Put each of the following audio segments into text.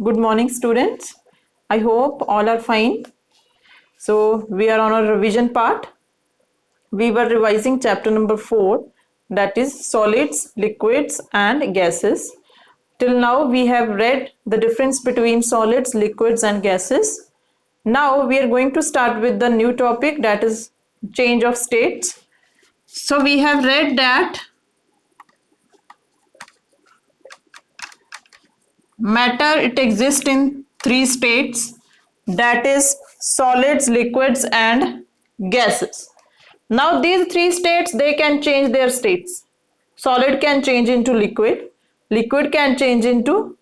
Good morning, students. I hope all are fine. So, we are on a revision part. We were revising chapter number 4, that is solids, liquids, and gases. Till now, we have read the difference between solids, liquids, and gases. Now, we are going to start with the new topic, that is change of states. So, we have read that matter, it exists in three states, that is solids, liquids, and gases. Now these three states, they can change their states. Solid can change into liquid, liquid can change into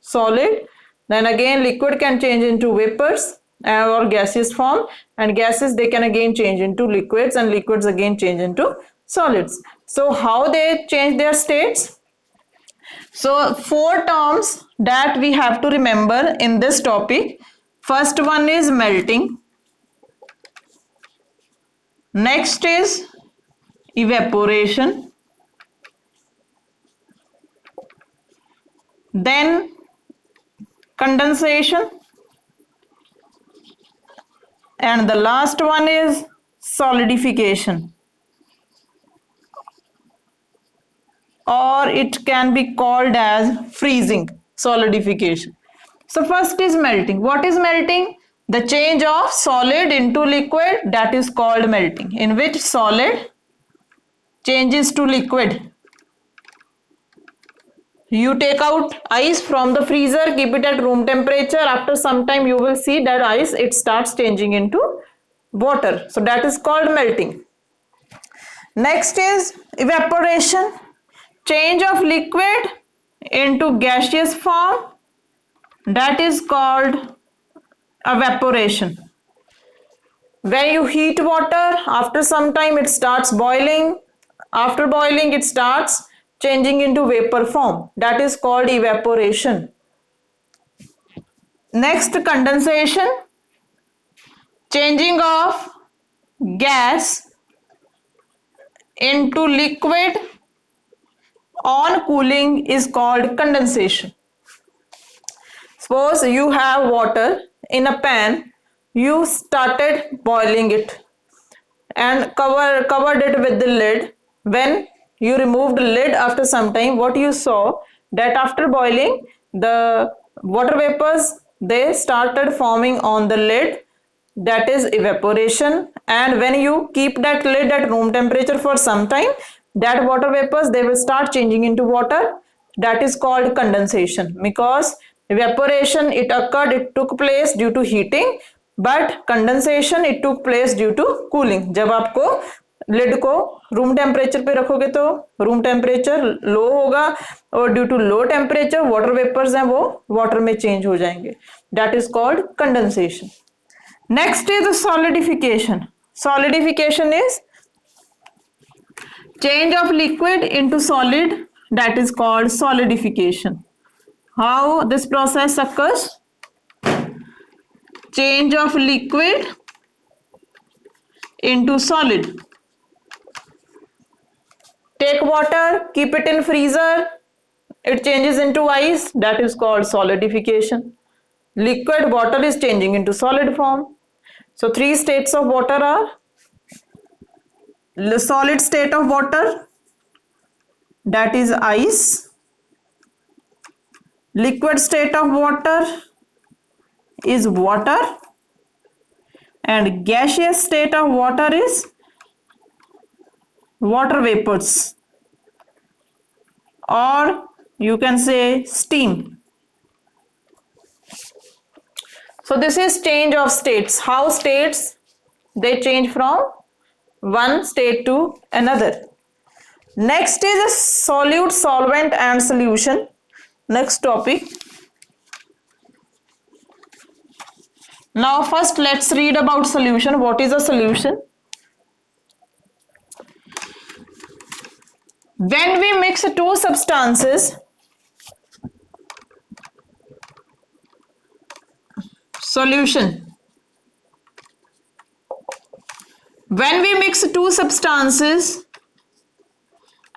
solid, then again liquid can change into vapors or gaseous form, and gases, they can again change into liquids, and liquids again change into solids. So how they change their states? So, four terms that we have to remember in this topic. First one is melting. Next is evaporation. Then condensation. And the last one is solidification. Or it can be called as freezing, solidification. So first is melting. What is melting? The change of solid into liquid, that is called melting, in which solid changes to liquid. You take out ice from the freezer, keep it at room temperature. After some time, you will see that ice, it starts changing into water. So that is called melting. Next is evaporation. Change of liquid into gaseous form, that is called evaporation. When you heat water, after some time it starts boiling. After boiling, it starts changing into vapor form, that is called evaporation. Next, condensation. Changing of gas into liquid on cooling is called condensation. Suppose you have water in a pan, you started boiling it and covered it with the lid. When you removed the lid after some time, what you saw, that after boiling, the water vapors, they started forming on the lid, that is evaporation. And when you keep that lid at room temperature for some time, that water vapors, they will start changing into water, that is called condensation. Because evaporation, it occurred, it took place due to heating, but condensation, it took place due to cooling. जब आपको lid को room temperature पे रखोगे तो room temperature low होगा, और due to low temperature water vapours हैं वो वाटर में चेंज हो जाएंगे, that is called condensation. Next is solidification. Solidification is change of liquid into solid, that is called solidification. How this process occurs? Change of liquid into solid. Take water, keep it in freezer, it changes into ice, that is called solidification. Liquid water is changing into solid form. So three states of water are: the solid state of water, that is ice; liquid state of water is water; and gaseous state of water is water vapors, or you can say steam. So this is change of states, how states they change from one state to another. Next is a solute, solvent, and solution. Next topic. Now first let's read about solution. What is a solution? When we mix two substances, solution. When we mix two substances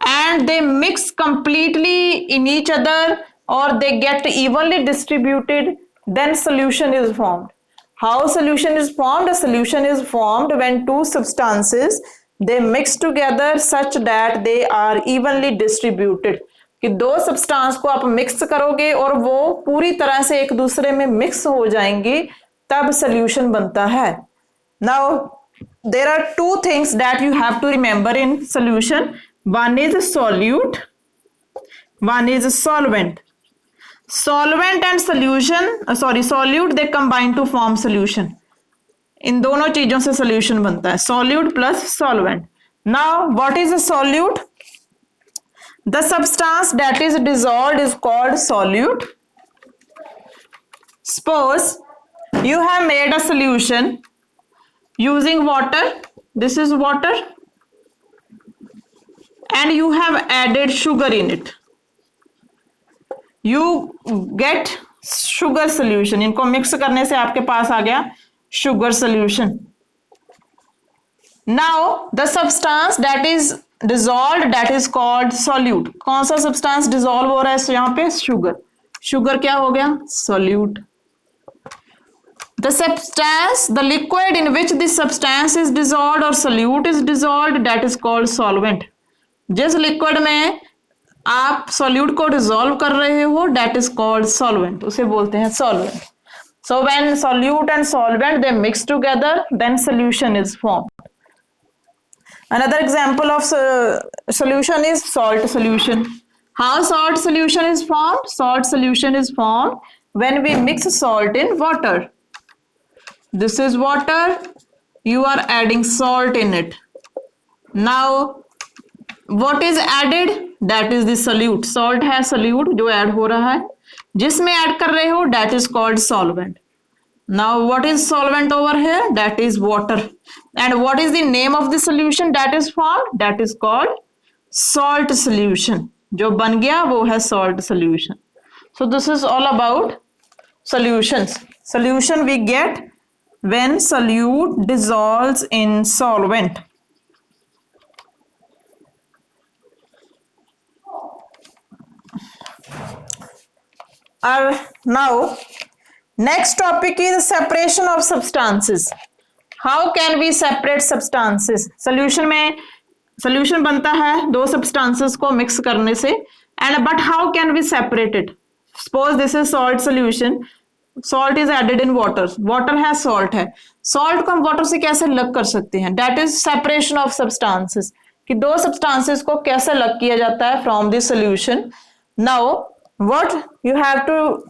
and they mix completely in each other, or they get evenly distributed, then solution is formed. How solution is formed? A solution is formed when two substances they mix together such that they are evenly distributed. कि दो substance को आप mix करोगे और वो पूरी तरह से एक दूसरे में मिक्स हो जाएंगी, तब सॉल्यूशन बनता है. Now there are two things that you have to remember in solution. One is solute, one is solvent. Solvent and solution, solute, they combine to form solution. इन दोनों चीजों से solution बनता है, solute plus solvent. Now what is a solute? The substance that is dissolved is called solute. Suppose you have made a solution using water. This is water, and you have added sugar in it. You get sugar solution. इनको mix करने से आपके पास आ गया sugar solution. Now the substance that is dissolved, that is called solute. कौन सा substance dissolve हो रहा है यहाँ पे? sugar. sugar क्या हो गया? solute. The substance, the liquid in which this substance is dissolved or solute is dissolved, that is called solvent. जिस liquid में आप solute को dissolve कर रहे हो, that is called solvent. उसे बोलते हैं solvent. So when solute and solvent they mix together, then solution is formed. Another example of solution is salt solution. How salt solution is formed? Salt solution is formed when we mix salt in water. This is water, you are adding salt in it. Now what is added? That is the solute. Salt है solute जो add हो रहा है, जिसमें add कर रहे हो, that is called solvent. Now what is solvent over here? That is water. And what is the name of the solution that is formed? That is called salt solution. जो बन गया वो है salt solution. So this is all about solutions. Solution we get when solute dissolves in solvent. Now next topic is separation of substances. How can we separate substances? Solution में solution बनता है दो substances को mix करने से, and but how can we separate it? Suppose this is salt solution. Salt is added in water. Water है, salt है. Salt को हम water से कैसे अलग कर सकते हैं? That is separation of substances. कि दो substances को कैसे अलग किया जाता है from the solution. Now what you have to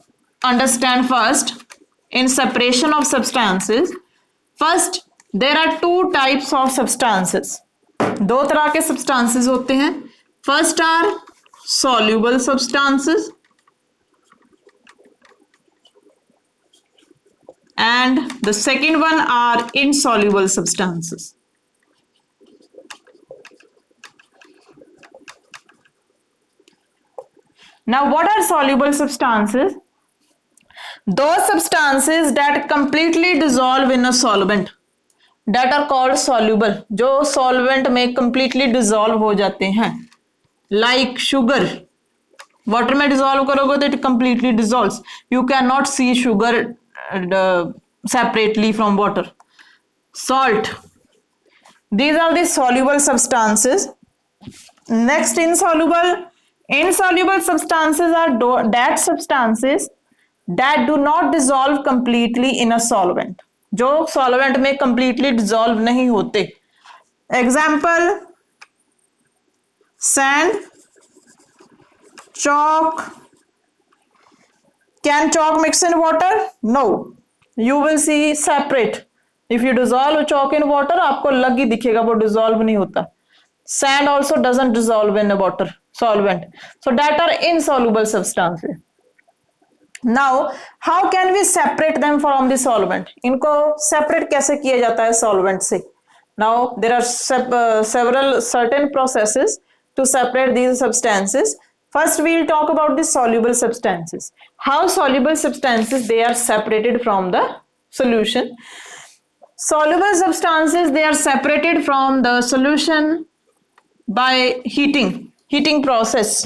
understand first in separation of substances. First, there are two types of substances. दो तरह के substances होते हैं. First are soluble substances and the second one are insoluble substances. Now what are soluble substances? Those substances that completely dissolve in a solvent, that are called soluble. जो solvent में completely dissolve हो जाते हैं, like sugar. Water में dissolve करोगे तो it completely dissolves. You cannot see sugar separately from water. Salt. These are the soluble substances. Next, insoluble. Insoluble substances are that substances that do not dissolve completely in a solvent. जो solvent में completely dissolve नहीं होते. Example: sand, chalk. Can chalk mix in water? No. You will see separate. If you dissolve chalk in water, आपको अलग ही दिखेगा, वो dissolve नहीं होता. Sand also doesn't dissolve in a water solvent. So that are insoluble substances. Now how can we separate them from the solvent? इनको separate कैसे किया जाता है solvent से? Now there are several certain processes to separate these substances. First we will talk about the soluble substances. How soluble substances they are separated from the solution. Soluble substances they are separated from the solution by heating process.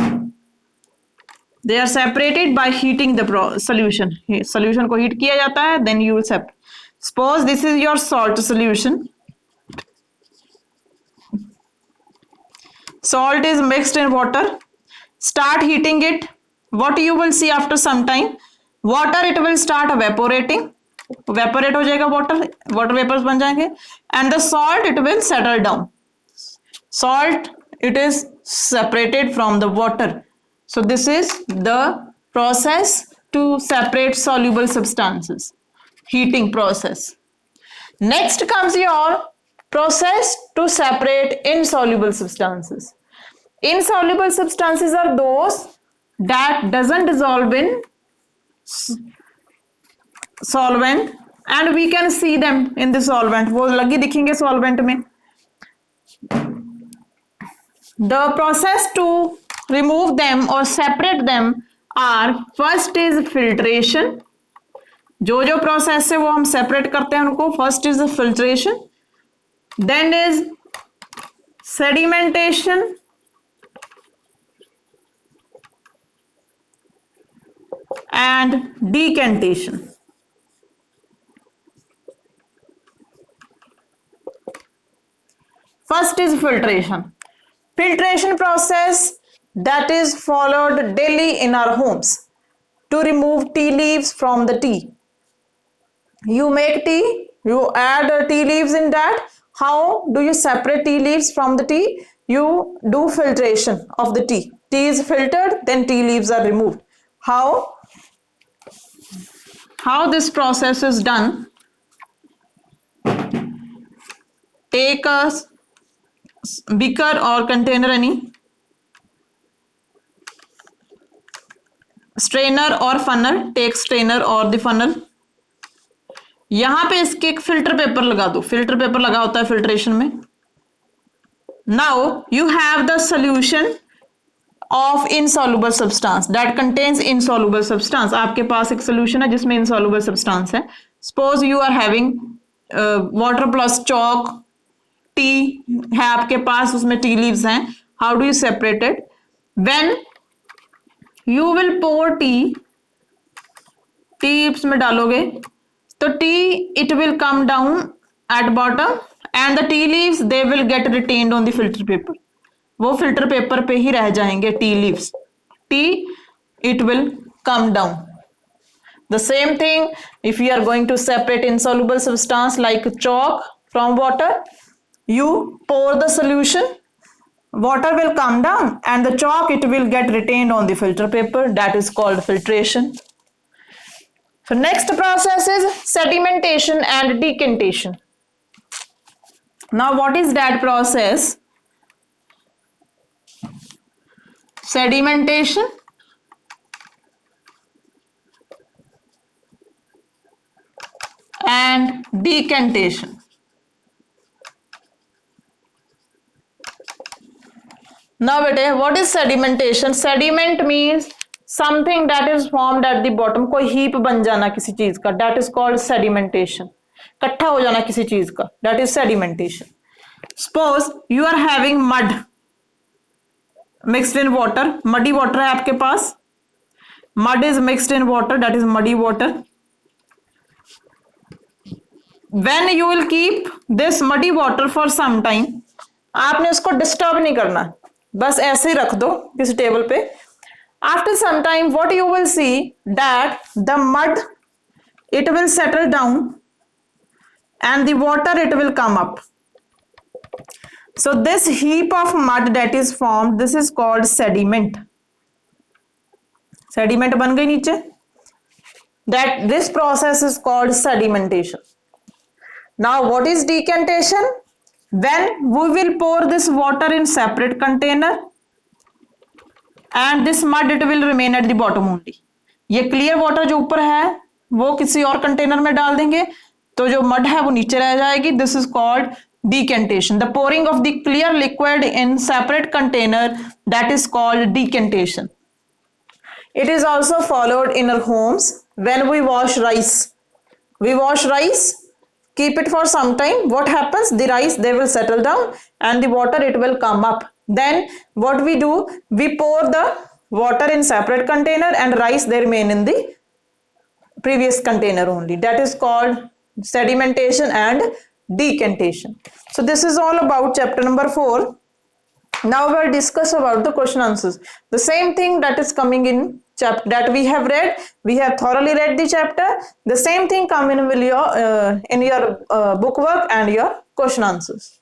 They are separated by heating the solution, solution को heat किया जाता है, then you will separate. Suppose this is your salt solution. Salt is mixed in water. Start heating it. What you will see after some time? Water it will start evaporating. Evaporate हो जाएगा water. Water vapors बन जाएंगे. And the salt it will settle down. Salt it is separated from the water. So this is the process to separate soluble substances. Heating process. Next comes your process to separate insoluble substances. Insoluble substances are those that doesn't dissolve in solvent and we can see them in the solvent. वो लगी दिखेंगे solvent में. The process to remove them or separate them are, first is filtration. जो जो process है वो हम separate करते हैं उनको. First is the filtration. Then is sedimentation and decantation. First is filtration. Filtration process that is followed daily in our homes to remove tea leaves from the tea. You make tea, you add tea leaves in that. How do you separate tea leaves from the tea? You do filtration of the tea. Tea is filtered, then tea leaves are removed. How this process is done? Take a beaker or container, any strainer or funnel. Take strainer or the funnel. यहां पे इसके एक filter paper लगा दो. Filter paper लगा होता है filtration में. Now you have the solution of insoluble substance that contains insoluble substance. आपके पास एक सोल्यूशन है जिसमें इनसॉल्युबल सब्सटेंस है. Suppose you are having water plus chalk. Tea है आपके पास, उसमें टी लीव्स हैं. How do you separate it? When you will pour tea इसमें डालोगे तो tea it will come down at bottom and the tea leaves they will get retained on the filter paper. वो filter paper पे ही रह जाएंगे tea leaves. Tea it will come down. The same thing if you are going to separate insoluble substance like chalk from water, you pour the solution, water will come down and the chalk it will get retained on the filter paper. That is called filtration. So next process is sedimentation and decantation. Now what is that process? Sedimentation and decantation. Now bete, what is sedimentation? Sediment means something that is formed at the bottom. कोई heap बन जाना किसी चीज का, that is called sedimentation. इकट्ठा हो जाना किसी चीज का, that is sedimentation. Suppose you are having mud mixed in water. muddy water है आपके पास. mud is mixed in water, that is muddy water. When you will keep this muddy water for some time, आपने उसको disturb नहीं करना, बस ऐसे ही रख दो किसी टेबल पे. After some time what you will see that the mud it will settle down and the water it will come up. So this heap of mud that is formed, this is called sediment. Sediment बन गई नीचे. That this process is called sedimentation. Now what is decantation? When we will pour this water in separate container and this mud it will remain at the bottom only. ये clear water जो ऊपर है वो किसी और container में डाल देंगे तो जो मड है वो नीचे रह जाएगी. This is called decantation. The pouring of the clear liquid in separate container, that is called decantation. It is also followed in our homes when we wash rice. We wash rice, keep it for some time. What happens? The rice they will settle down and the water it will come up. Then what we do? We pour the water in separate container and rice they remain in the previous container only. That is called sedimentation and decantation. So this is all about chapter number 4. Now we'll discuss about the question answers. The same thing that is coming in chapter that we have read. We have thoroughly read the chapter. The same thing come in your book work and your question answers.